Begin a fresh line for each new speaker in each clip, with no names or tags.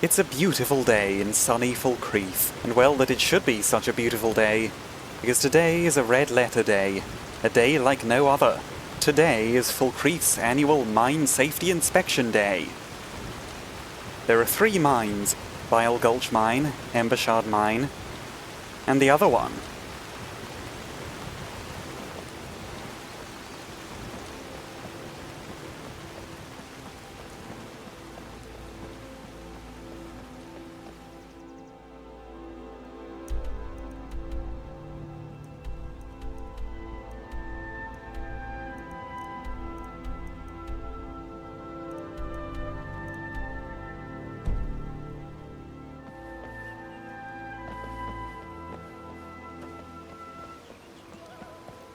It's a beautiful day in sunny Falkreath, and well that it should be such a beautiful day, because today is a red letter day, a day like no other. Today is Falkreath's annual Mine Safety Inspection Day. There are 3 mines, Bile Gulch Mine, Embershard Mine, and the other one.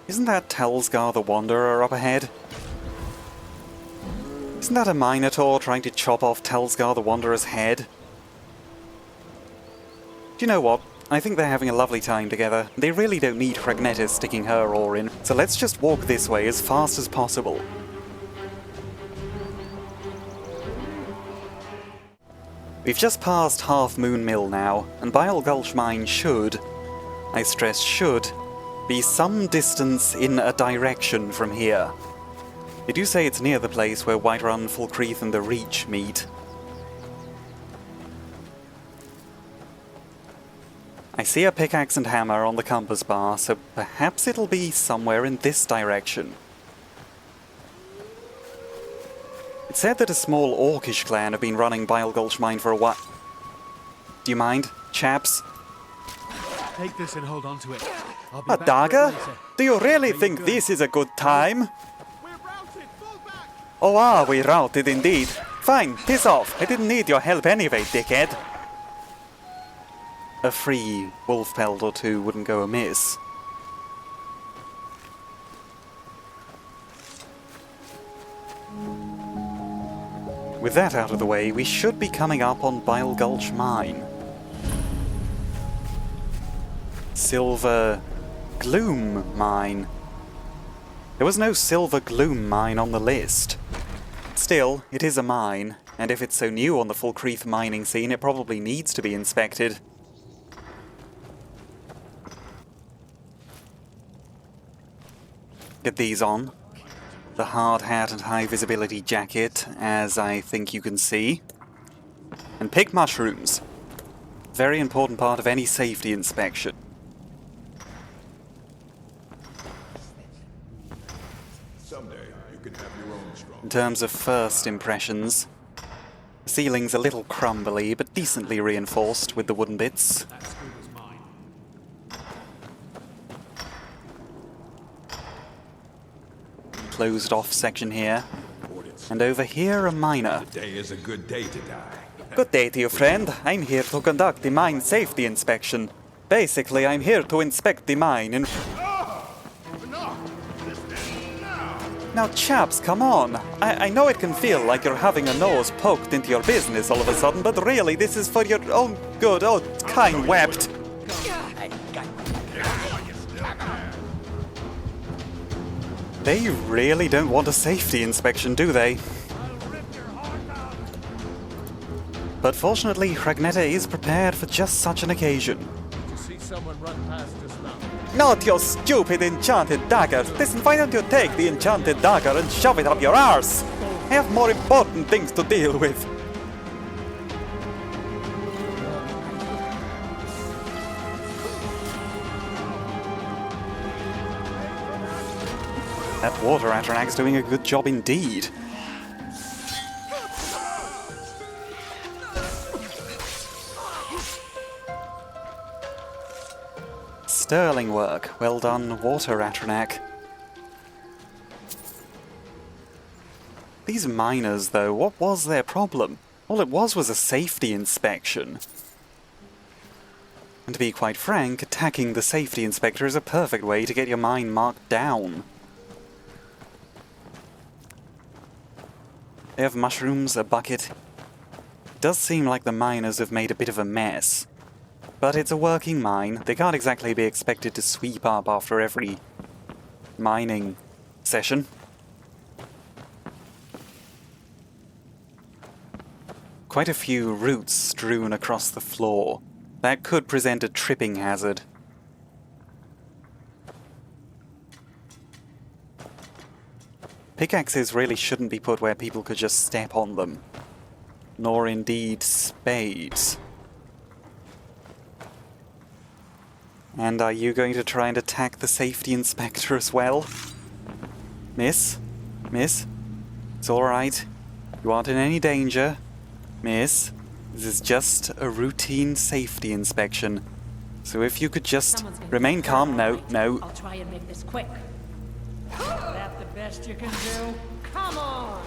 Isn't that Telsgar the Wanderer up ahead? Isn't that a Minotaur trying to chop off Telsgar the Wanderer's head? Do you know what? I think they're having a lovely time together. They really don't need Hragnette sticking her oar in, so let's just walk this way as fast as possible. We've just passed Half Moon Mill now, and Bile Gulch Mine should, I stress should, be some distance in a direction from here. They do say it's near the place where Whiterun, Falkreath and the Reach meet. I see a pickaxe and hammer on the compass bar, so perhaps it'll be somewhere in this direction. It said that a small orcish clan have been running Bile Gulch Mine for a while. Do you mind, chaps?
Take this and hold on to it.
A dagger? Do you really think this is a good time? Oh, are we routed indeed? Fine, piss off. I didn't need your help anyway, dickhead. A free wolf pelt or 2 wouldn't go amiss. With that out of the way, we should be coming up on Bile Gulch Mine. Silver Gloom Mine. There was no Silver Gloom Mine on the list. Still, it is a mine, and if it's so new on the Falkreath mining scene, it probably needs to be inspected. Get these on. The hard hat and high visibility jacket, as I think you can see. And pick mushrooms. Very important part of any safety inspection. In terms of first impressions, the ceiling's a little crumbly, but decently reinforced with the wooden bits. Closed off section here. And over here a miner.
Today is a good day to die.
Good day to you, friend. I'm here to conduct the mine safety inspection. Basically, I'm here to inspect the mine and... Now, chaps, come on. I know it can feel like you're having a nose poked into your business all of a sudden, but really, this is for your own good. Oh, kind wept. They really don't want a safety inspection, do they? But fortunately, Hragnette is prepared for just such an occasion.
To see someone run past us now.
Not your stupid enchanted dagger! Listen, why don't you take the enchanted dagger and shove it up your arse? I have more important things to deal with. That water atronach's doing a good job indeed. Sterling work. Well done, water atronach. These miners, though, what was their problem? All it was a safety inspection. And to be quite frank, attacking the safety inspector is a perfect way to get your mine marked down. They have mushrooms, a bucket. It does seem like the miners have made a bit of a mess. But it's a working mine. They can't exactly be expected to sweep up after every mining session. Of quite a few roots strewn across the floor. That could present a tripping hazard. Pickaxes really shouldn't be put where people could just step on them. Nor indeed spades. And are you going to try and attack the safety inspector as well? Miss? Miss? It's alright. You aren't in any danger. Miss? This is just a routine safety inspection. So if you could just remain calm. No.
I'll try and make this quick. Is that the best you can do? Come on!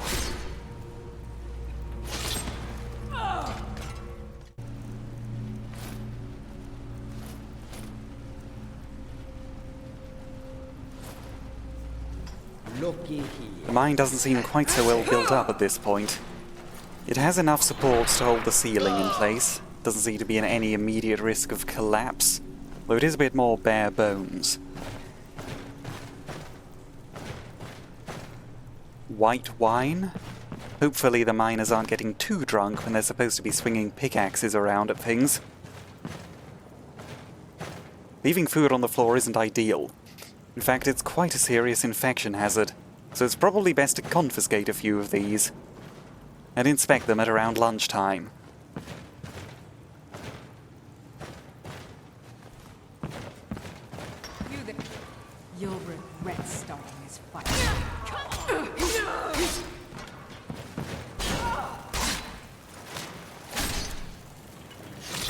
Looky here.
The mine doesn't seem quite so well built up at this point. It has enough supports to hold the ceiling in place. Doesn't seem to be in any immediate risk of collapse, though it is a bit more bare bones. White wine? Hopefully the miners aren't getting too drunk when they're supposed to be swinging pickaxes around at things. Leaving food on the floor isn't ideal. In fact, it's quite a serious infection hazard, so it's probably best to confiscate a few of these and inspect them at around lunchtime.
You'll regret starting this fight.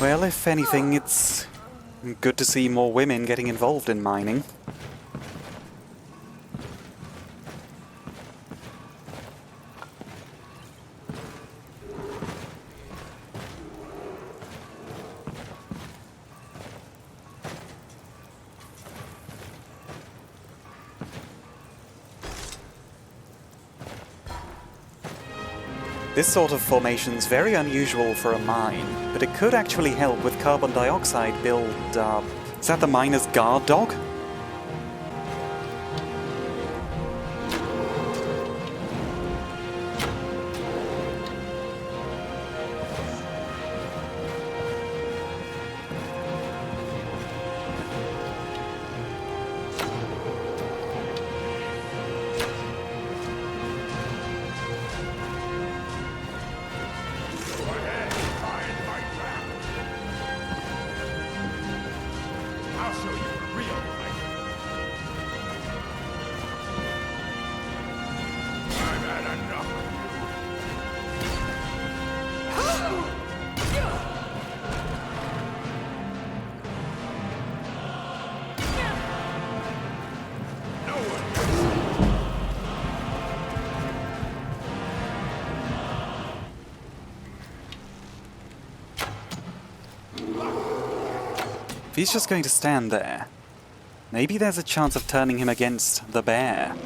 Well, if anything, it's good to see more women getting involved in mining. This sort of formation's very unusual for a mine, but it could actually help with carbon dioxide build-up. Is that the miner's guard dog?
I'll show you a real fighter. I've had enough of you. No one.
If he's just going to stand there, maybe there's a chance of turning him against the bear.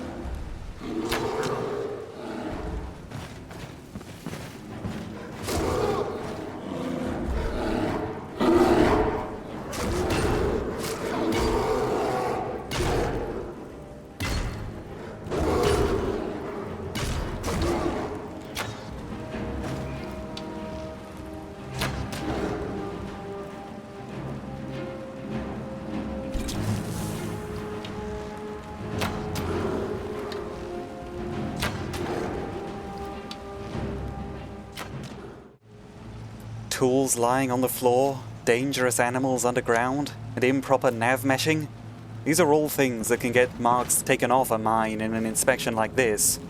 Tools lying on the floor, dangerous animals underground, and improper nav meshing. These are all things that can get marks taken off a mine in an inspection like this.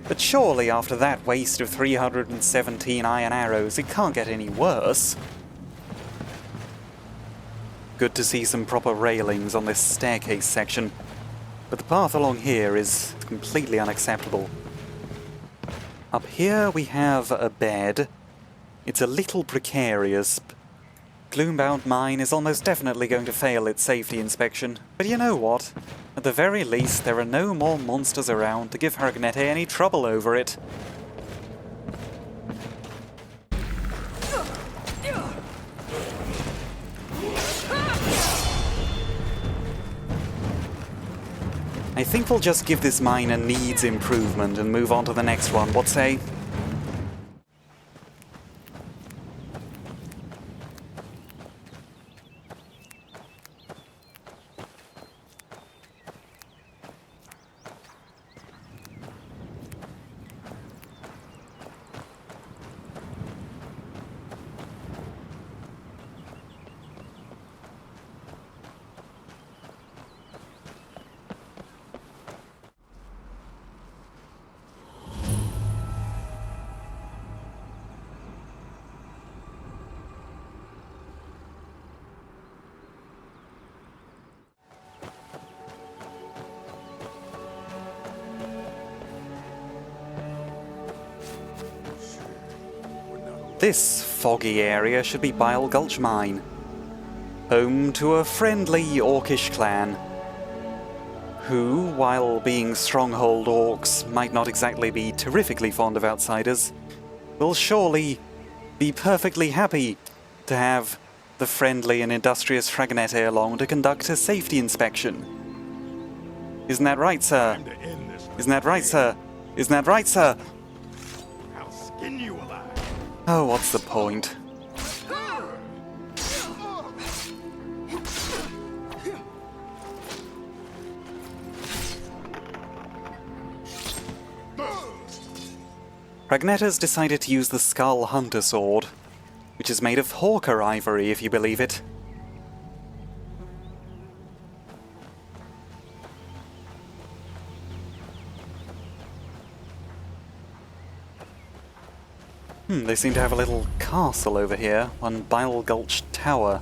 But surely after that waste of 317 iron arrows, it can't get any worse. Good to see some proper railings on this staircase section, but the path along here is completely unacceptable. Up here we have a bed. It's a little precarious. Gloombound Mine is almost definitely going to fail its safety inspection. But you know what? At the very least, there are no more monsters around to give Hragnette any trouble over it. I think we'll just give this mine a needs improvement and move on to the next one. What say? This foggy area should be Bile Gulch Mine, home to a friendly orcish clan, who, while being stronghold orcs, might not exactly be terrifically fond of outsiders, will surely be perfectly happy to have the friendly and industrious Hragnette along to conduct a safety inspection. Isn't that right, sir?
Time to end this.
Isn't that right, sir? Isn't that right, sir?
I'll skin you alive.
Oh, what's the point? Hragnette has decided to use the Skull Hunter Sword, which is made of hawker ivory, if you believe it. They seem to have a little castle over here on Bile Gulch Tower.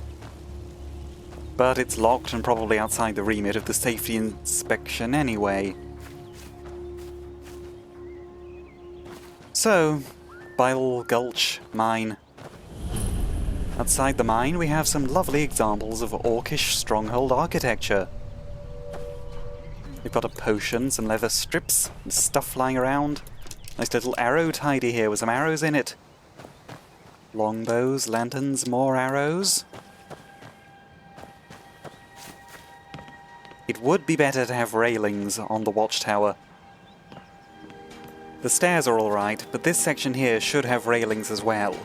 But it's locked and probably outside the remit of the safety inspection anyway. So, Bile Gulch Mine. Outside the mine we have some lovely examples of orcish stronghold architecture. We've got a potion, some leather strips, and stuff lying around. Nice little arrow tidy here with some arrows in it. Longbows, lanterns, more arrows. It would be better to have railings on the watchtower. The stairs are alright, but this section here should have railings as well.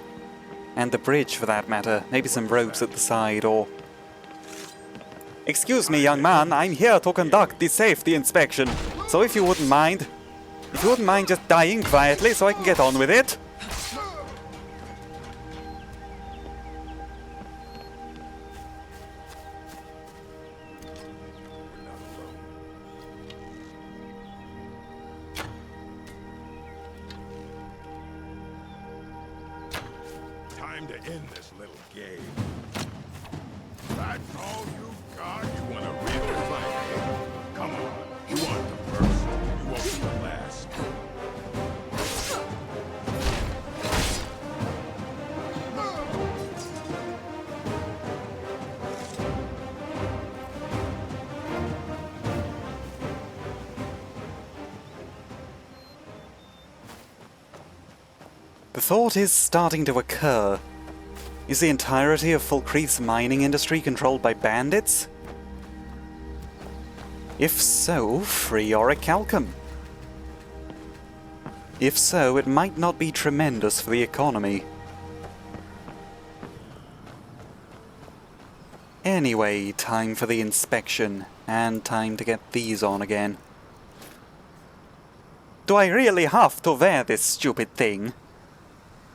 And the bridge, for that matter. Maybe some ropes at the side, or... Excuse me, young man, I'm here to conduct the safety inspection. So if you wouldn't mind just dying quietly so I can get on with it.
Time to end this little game. That's all you've got? You want a real fight, eh? Come on. You want the first. You won't be the last.
The thought is starting to occur. Is the entirety of Falkreath's mining industry controlled by bandits? If so, free orichalcum. If so, it might not be tremendous for the economy. Anyway, time for the inspection, and time to get these on again. Do I really have to wear this stupid thing?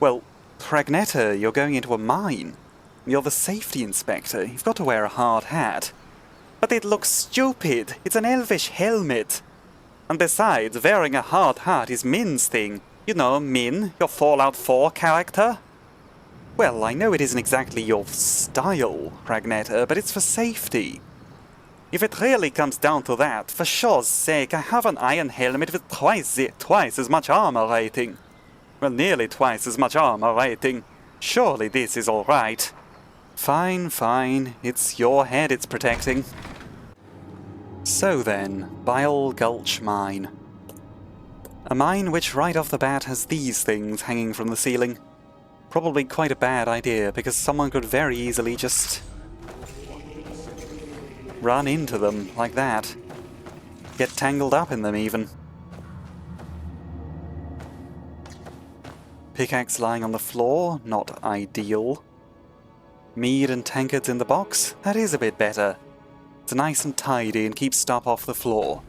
Well, Hragnette, you're going into a mine. You're the safety inspector. You've got to wear a hard hat. But it looks stupid. It's an elvish helmet. And besides, wearing a hard hat is Min's thing. You know, Min, your Fallout 4 character. Well, I know it isn't exactly your style, Hragnette, but it's for safety. If it really comes down to that, for sure's sake, I have an iron helmet with twice as much armor rating. Well, nearly twice as much armor rating. Surely this is alright. Fine, fine. It's your head it's protecting. So then, Bile Gulch Mine. A mine which right off the bat has these things hanging from the ceiling. Probably quite a bad idea, because someone could very easily just run into them like that. Get tangled up in them even. Pickaxe lying on the floor, not ideal. Mead and tankards in the box, that is a bit better. It's nice and tidy and keeps stuff off the floor.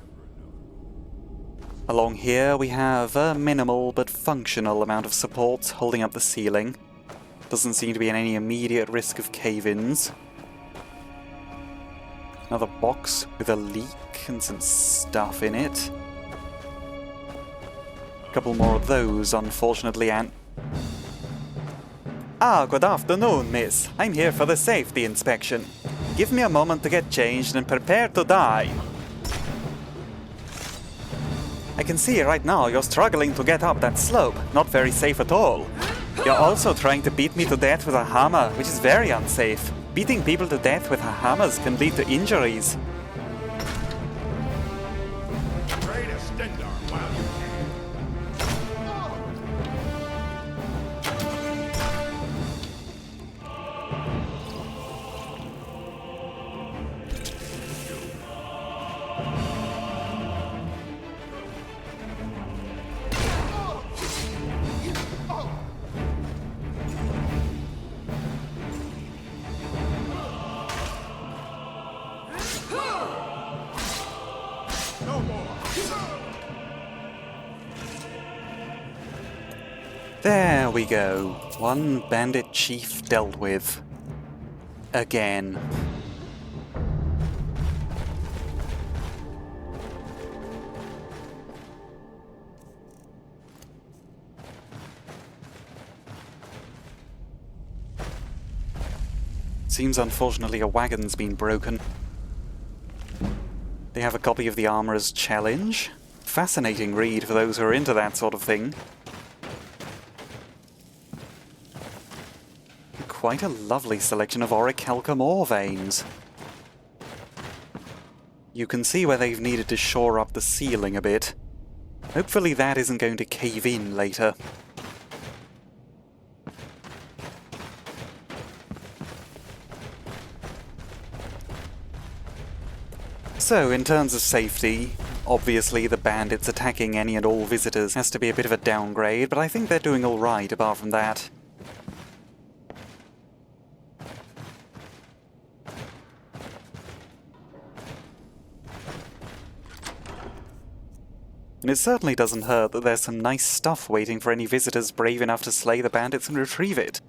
Along here we have a minimal but functional amount of support holding up the ceiling. Doesn't seem to be in any immediate risk of cave-ins. Another box with a leak and some stuff in it. Couple more of those, unfortunately, and... Ah, good afternoon, miss. I'm here for the safety inspection. Give me a moment to get changed and prepare to die. I can see right now you're struggling to get up that slope. Not very safe at all. You're also trying to beat me to death with a hammer, which is very unsafe. Beating people to death with hammers can lead to injuries.
Trade a Stendar while you can. No more.
There we go. One bandit chief dealt with. Again. Seems unfortunately a wagon's been broken. They have a copy of the Armourer's Challenge. Fascinating read for those who are into that sort of thing. Quite a lovely selection of orichalcum ore veins. You can see where they've needed to shore up the ceiling a bit. Hopefully that isn't going to cave in later. So, in terms of safety, obviously the bandits attacking any and all visitors has to be a bit of a downgrade, but I think they're doing alright apart from that. And it certainly doesn't hurt that there's some nice stuff waiting for any visitors brave enough to slay the bandits and retrieve it.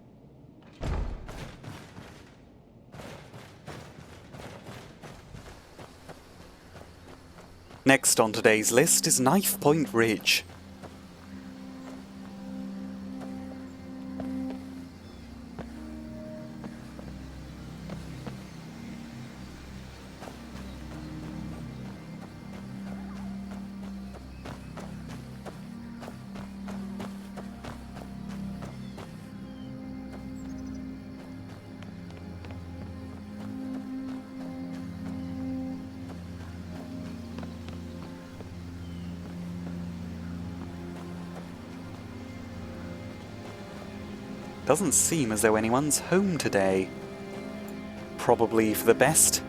Next on today's list is Knife Point Ridge. Doesn't seem as though anyone's home today. Probably for the best.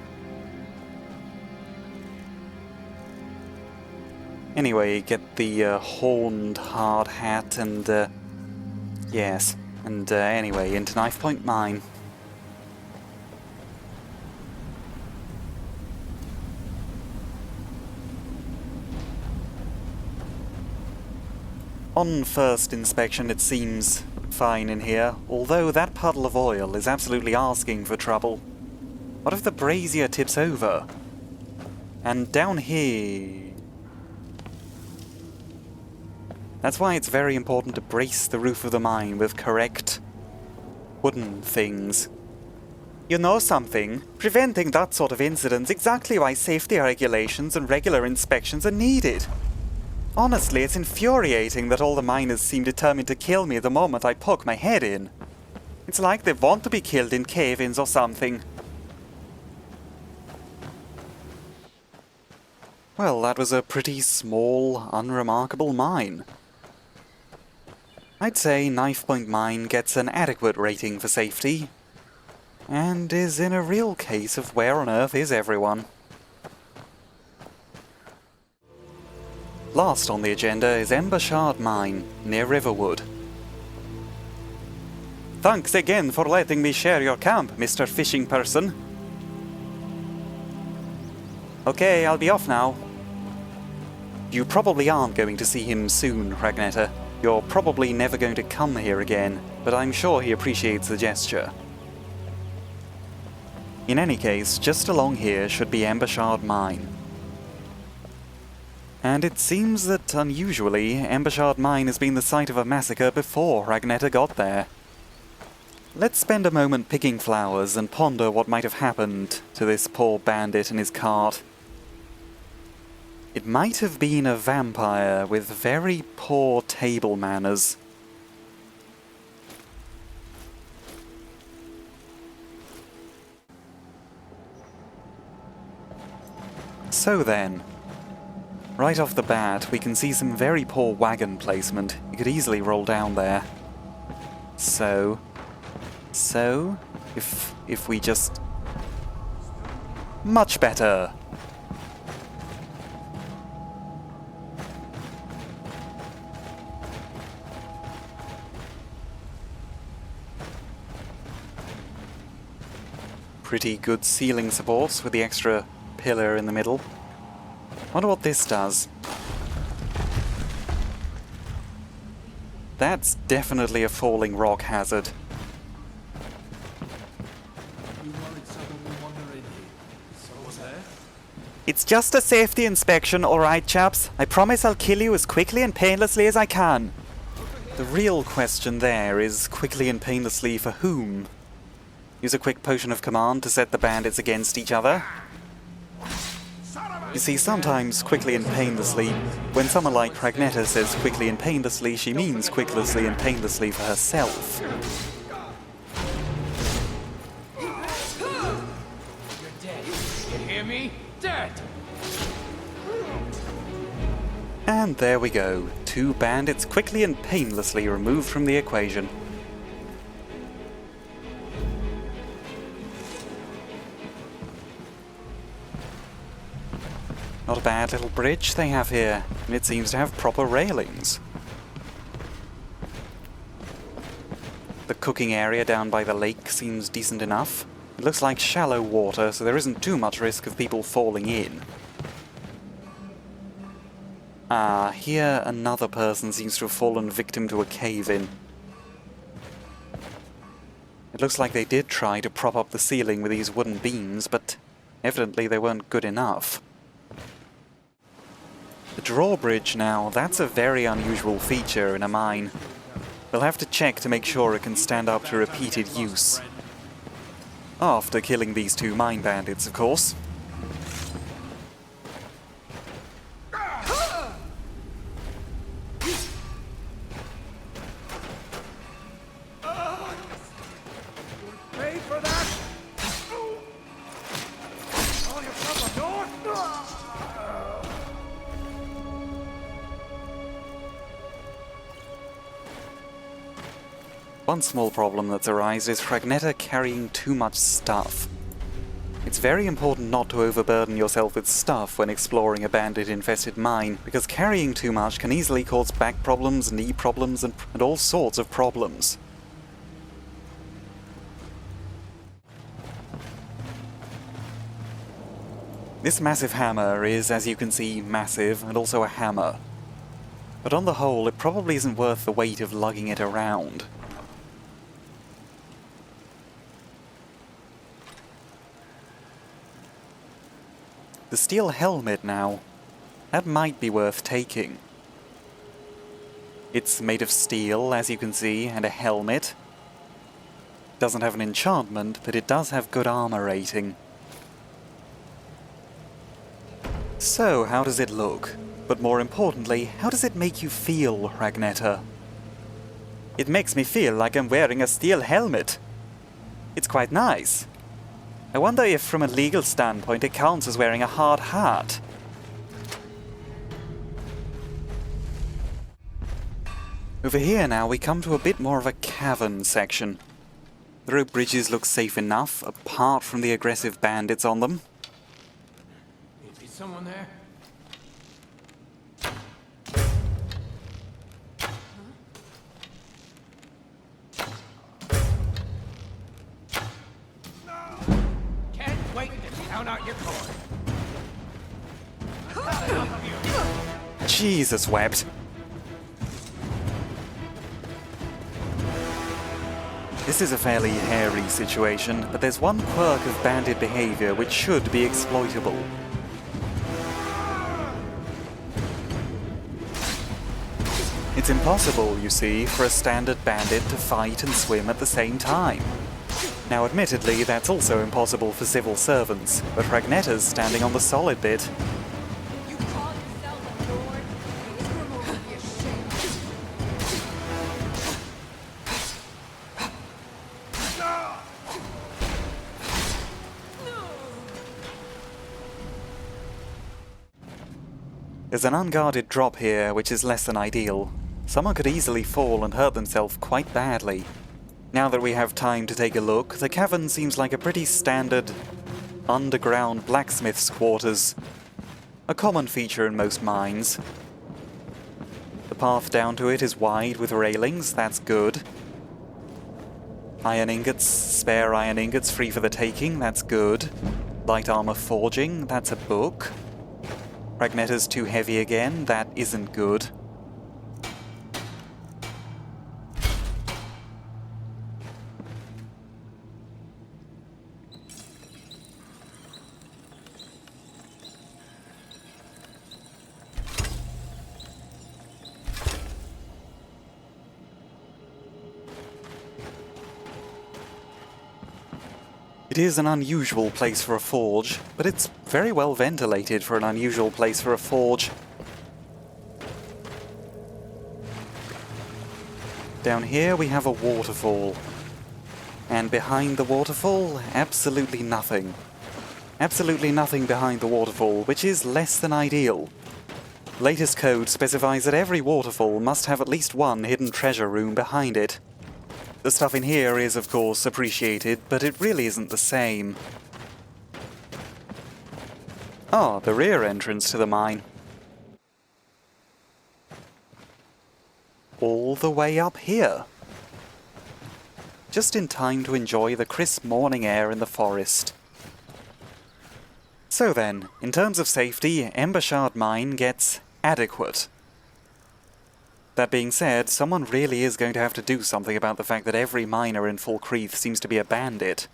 Anyway, get the horned hard hat and, yes. And anyway, into Knife Point Mine. On first inspection, it seems fine in here, although that puddle of oil is absolutely asking for trouble. What if the brazier tips over? And down here... That's why it's very important to brace the roof of the mine with correct wooden things. You know something? Preventing that sort of incident's exactly why safety regulations and regular inspections are needed. Honestly, it's infuriating that all the miners seem determined to kill me the moment I poke my head in. It's like they want to be killed in cave-ins or something. Well, that was a pretty small, unremarkable mine. I'd say Knife Point Mine gets an adequate rating for safety, and is in a real case of where on earth is everyone. Last on the agenda is Embershard Mine, near Riverwood. Thanks again for letting me share your camp, Mr. Fishing Person. Okay, I'll be off now. You probably aren't going to see him soon, Hragnette. You're probably never going to come here again, but I'm sure he appreciates the gesture. In any case, just along here should be Embershard Mine. And it seems that, unusually, Embershard Mine has been the site of a massacre before Hragnette got there. Let's spend a moment picking flowers and ponder what might have happened to this poor bandit and his cart. It might have been a vampire with very poor table manners. So then, right off the bat, we can see some very poor wagon placement. You could easily roll down there. So, if we just... Much better! Pretty good ceiling supports with the extra pillar in the middle. Wonder what this does. That's definitely a falling rock hazard.
You worried someone would wander in here. So was there?
It's just a safety inspection, alright chaps. I promise I'll kill you as quickly and painlessly as I can. The real question there is quickly and painlessly for whom? Use a quick potion of command to set the bandits against each other. You see, sometimes quickly and painlessly, when someone like Hragnette says quickly and painlessly, she means quickly and painlessly for herself.
You're dead. You hear me? Dead!
And there we go. 2 bandits quickly and painlessly removed from the equation. Not a bad little bridge they have here, and it seems to have proper railings. The cooking area down by the lake seems decent enough. It looks like shallow water, so there isn't too much risk of people falling in. Ah, here another person seems to have fallen victim to a cave-in. It looks like they did try to prop up the ceiling with these wooden beams, but evidently they weren't good enough. The drawbridge now, that's a very unusual feature in a mine. We'll have to check to make sure it can stand up to repeated use. After killing these 2 mine bandits, of course.
Pay for that! Oh, you from the north!
One small problem that's arisen is Hragnette carrying too much stuff. It's very important not to overburden yourself with stuff when exploring a bandit-infested mine, because carrying too much can easily cause back problems, knee problems, and all sorts of problems. This massive hammer is, as you can see, massive, and also a hammer. But on the whole, it probably isn't worth the weight of lugging it around. The steel helmet now, that might be worth taking. It's made of steel, as you can see, and a helmet. Doesn't have an enchantment, but it does have good armor rating. So, how does it look? But more importantly, how does it make you feel, Hragnette? It makes me feel like I'm wearing a steel helmet. It's quite nice. I wonder if, from a legal standpoint, it counts as wearing a hard hat. Over here now, we come to a bit more of a cavern section. The rope bridges look safe enough, apart from the aggressive bandits on them.
Is someone there? Can't wait to count out your coin.
Jesus wept. This is a fairly hairy situation, but there's one quirk of bandit behavior which should be exploitable. It's impossible, you see, for a standard bandit to fight and swim at the same time. Now admittedly, that's also impossible for civil servants, but Hragnette's standing on the solid bit.
You call yourself a lord? Please remove your shame.
There's an unguarded drop here, which is less than ideal. Someone could easily fall and hurt themselves quite badly. Now that we have time to take a look, the cavern seems like a pretty standard underground blacksmith's quarters. A common feature in most mines. The path down to it is wide with railings, that's good. Iron ingots, spare iron ingots free for the taking, that's good. Light armor forging, that's a book. Hragnette's too heavy again, that isn't good. It is an unusual place for a forge, but it's very well ventilated for an unusual place for a forge. Down here we have a waterfall. And behind the waterfall, absolutely nothing. Absolutely nothing behind the waterfall, which is less than ideal. Latest code specifies that every waterfall must have at least one hidden treasure room behind it. The stuff in here is, of course, appreciated, but it really isn't the same. Ah, the rear entrance to the mine. All the way up here. Just in time to enjoy the crisp morning air in the forest. So then, in terms of safety, Embershard Mine gets adequate. That being said, someone really is going to have to do something about the fact that every miner in Falkreath seems to be a bandit.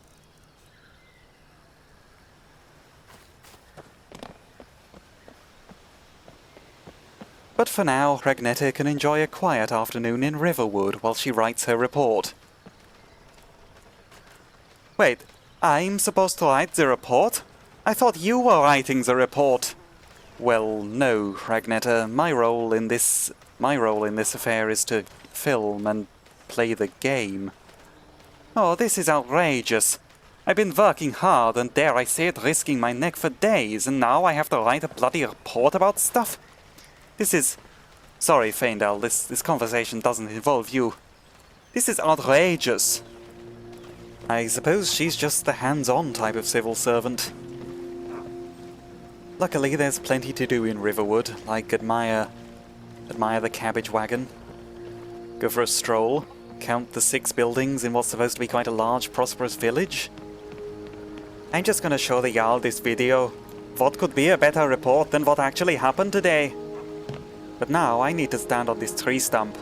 But for now, Hragnette can enjoy a quiet afternoon in Riverwood while she writes her report. Wait, I'm supposed to write the report? I thought you were writing the report. Well, no, Hragnette. My role in this affair is to film and play the game. Oh, this is outrageous. I've been working hard and dare I say it, risking my neck for days, and now I have to write a bloody report about stuff? This is... Sorry, Faendal, this conversation doesn't involve you. This is outrageous. I suppose she's just the hands-on type of civil servant. Luckily, there's plenty to do in Riverwood, like admire the cabbage wagon, go for a stroll, count the 6 buildings in what's supposed to be quite a large, prosperous village. I'm just gonna show the Jarl this video. What could be a better report than what actually happened today? But now I need to stand on this tree stump.